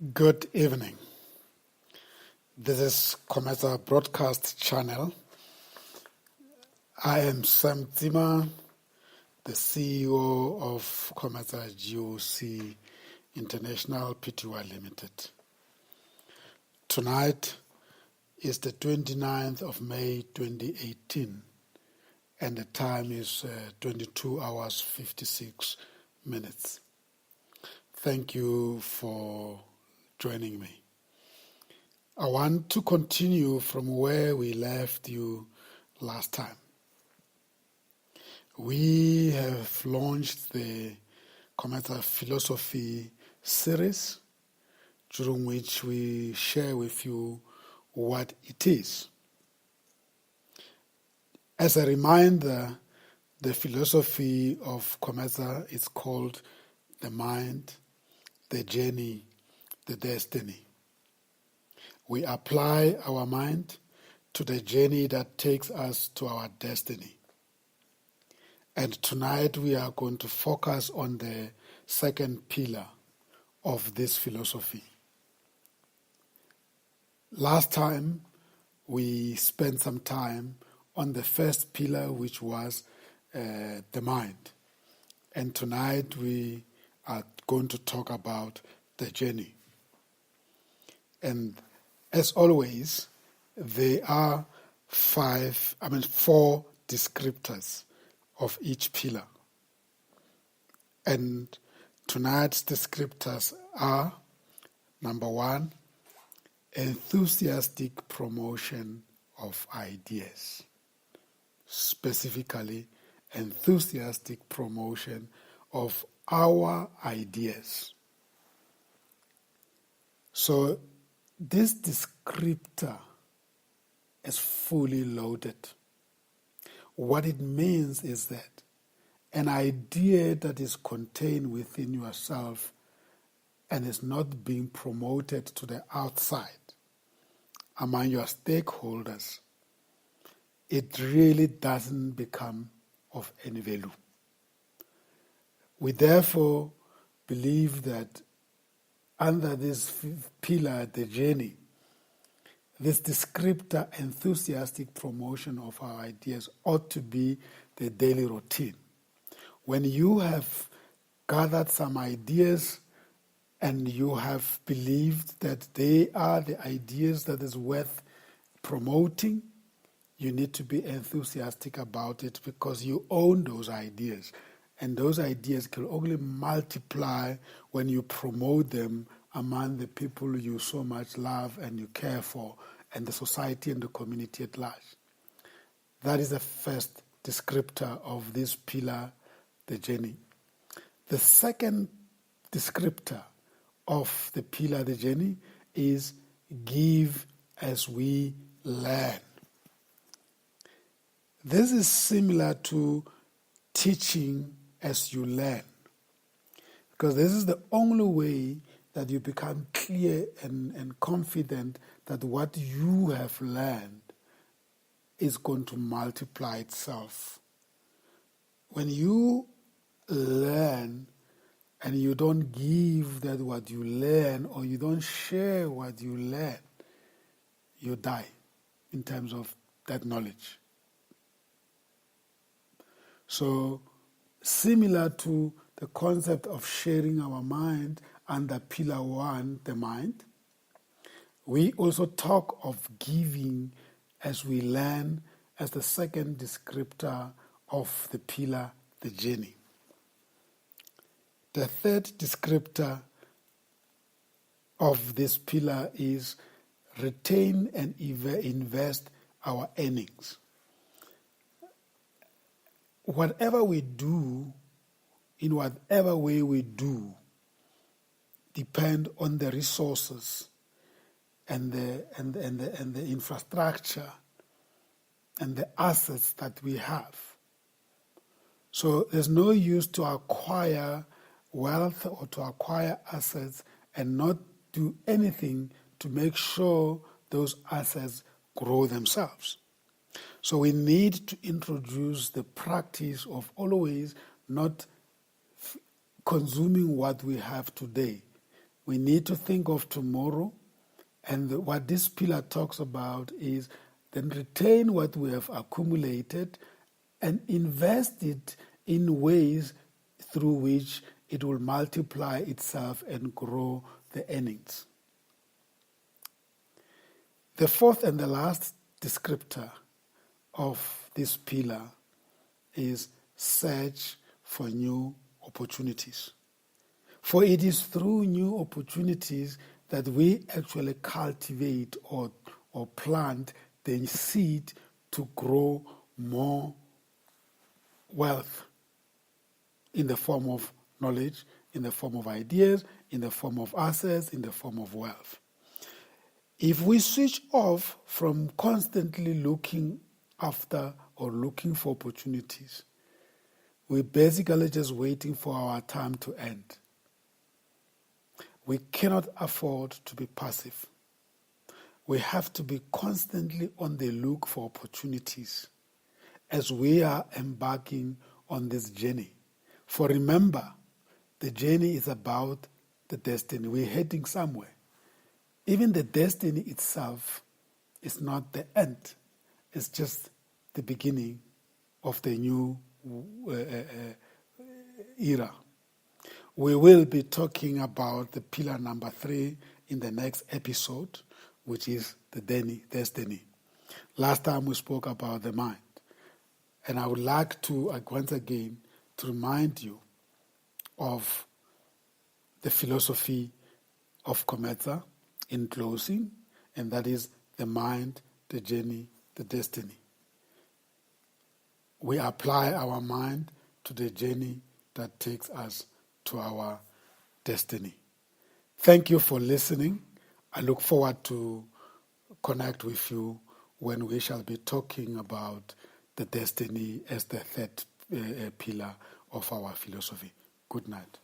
Good evening. This is Cometa Broadcast Channel. I am Sam Zima, the CEO of Cometa GOC International Pty Limited. Tonight is the 29th of May 2018 and the time is 22 hours 56 minutes. Thank you for joining me. I want to continue from where we left you last time. We have launched the Cometa Philosophy series, during which we share with you what it is. As a reminder, the philosophy of Cometa is called the mind, the journey, the destiny. We apply our mind to the journey that takes us to our destiny. And tonight we are going to focus on the second pillar of this philosophy. Last time we spent some time on the first pillar, which was the mind. And tonight we are going to talk about the journey. And as always, there are four descriptors of each pillar. And tonight's descriptors are, number one, enthusiastic promotion of ideas. Specifically, enthusiastic promotion of our ideas. So, this descriptor is fully loaded. What it means is that an idea that is contained within yourself and is not being promoted to the outside among your stakeholders, it really doesn't become of any value. We therefore believe that under this pillar, the journey, this descriptor, enthusiastic promotion of our ideas, ought to be the daily routine. When you have gathered some ideas and you have believed that they are the ideas that is worth promoting, you need to be enthusiastic about it because you own those ideas. And those ideas can only multiply when you promote them among the people you so much love and you care for, and the society and the community at large. That is the first descriptor of this pillar, the journey. The second descriptor of the pillar, the journey, is give as we learn. This is similar to teaching as you learn, because this is the only way that you become clear and confident that what you have learned is going to multiply itself. When you learn and you don't give that what you learn, or you don't share what you learn, you die in terms of that knowledge. So, similar to the concept of sharing our mind under pillar one, the mind, we also talk of giving as we learn as the second descriptor of the pillar, the journey. The third descriptor of this pillar is retain and invest our earnings. Whatever we do, in whatever way we do, depend on the resources and the infrastructure and the assets that we have. So there's no use to acquire wealth or to acquire assets and not do anything to make sure those assets grow themselves. So we need to introduce the practice of always not consuming what we have today. We need to think of tomorrow. And what this pillar talks about is then retain what we have accumulated and invest it in ways through which it will multiply itself and grow the earnings. The fourth and the last descriptor of this pillar is search for new opportunities. For it is through new opportunities that we actually cultivate or plant the seed to grow more wealth in the form of knowledge, in the form of ideas, in the form of assets, in the form of wealth. If we switch off from constantly looking after or looking for opportunities, we're basically just waiting for our time to end. We cannot afford to be passive. We have to be constantly on the look for opportunities as we are embarking on this journey. For remember, the journey is about the destiny. We're heading somewhere. Even the destiny itself is not the end. It's just the beginning of the new era. We will be talking about the pillar number 3 in the next episode, which is the destiny. Last time we spoke about the mind. And I would like to, once again, to remind you of the philosophy of Cometza in closing, and that is the mind, the journey, the destiny. We apply our mind to the journey that takes us to our destiny. Thank you for listening. I look forward to connect with you when we shall be talking about the destiny as the third pillar of our philosophy. Good night.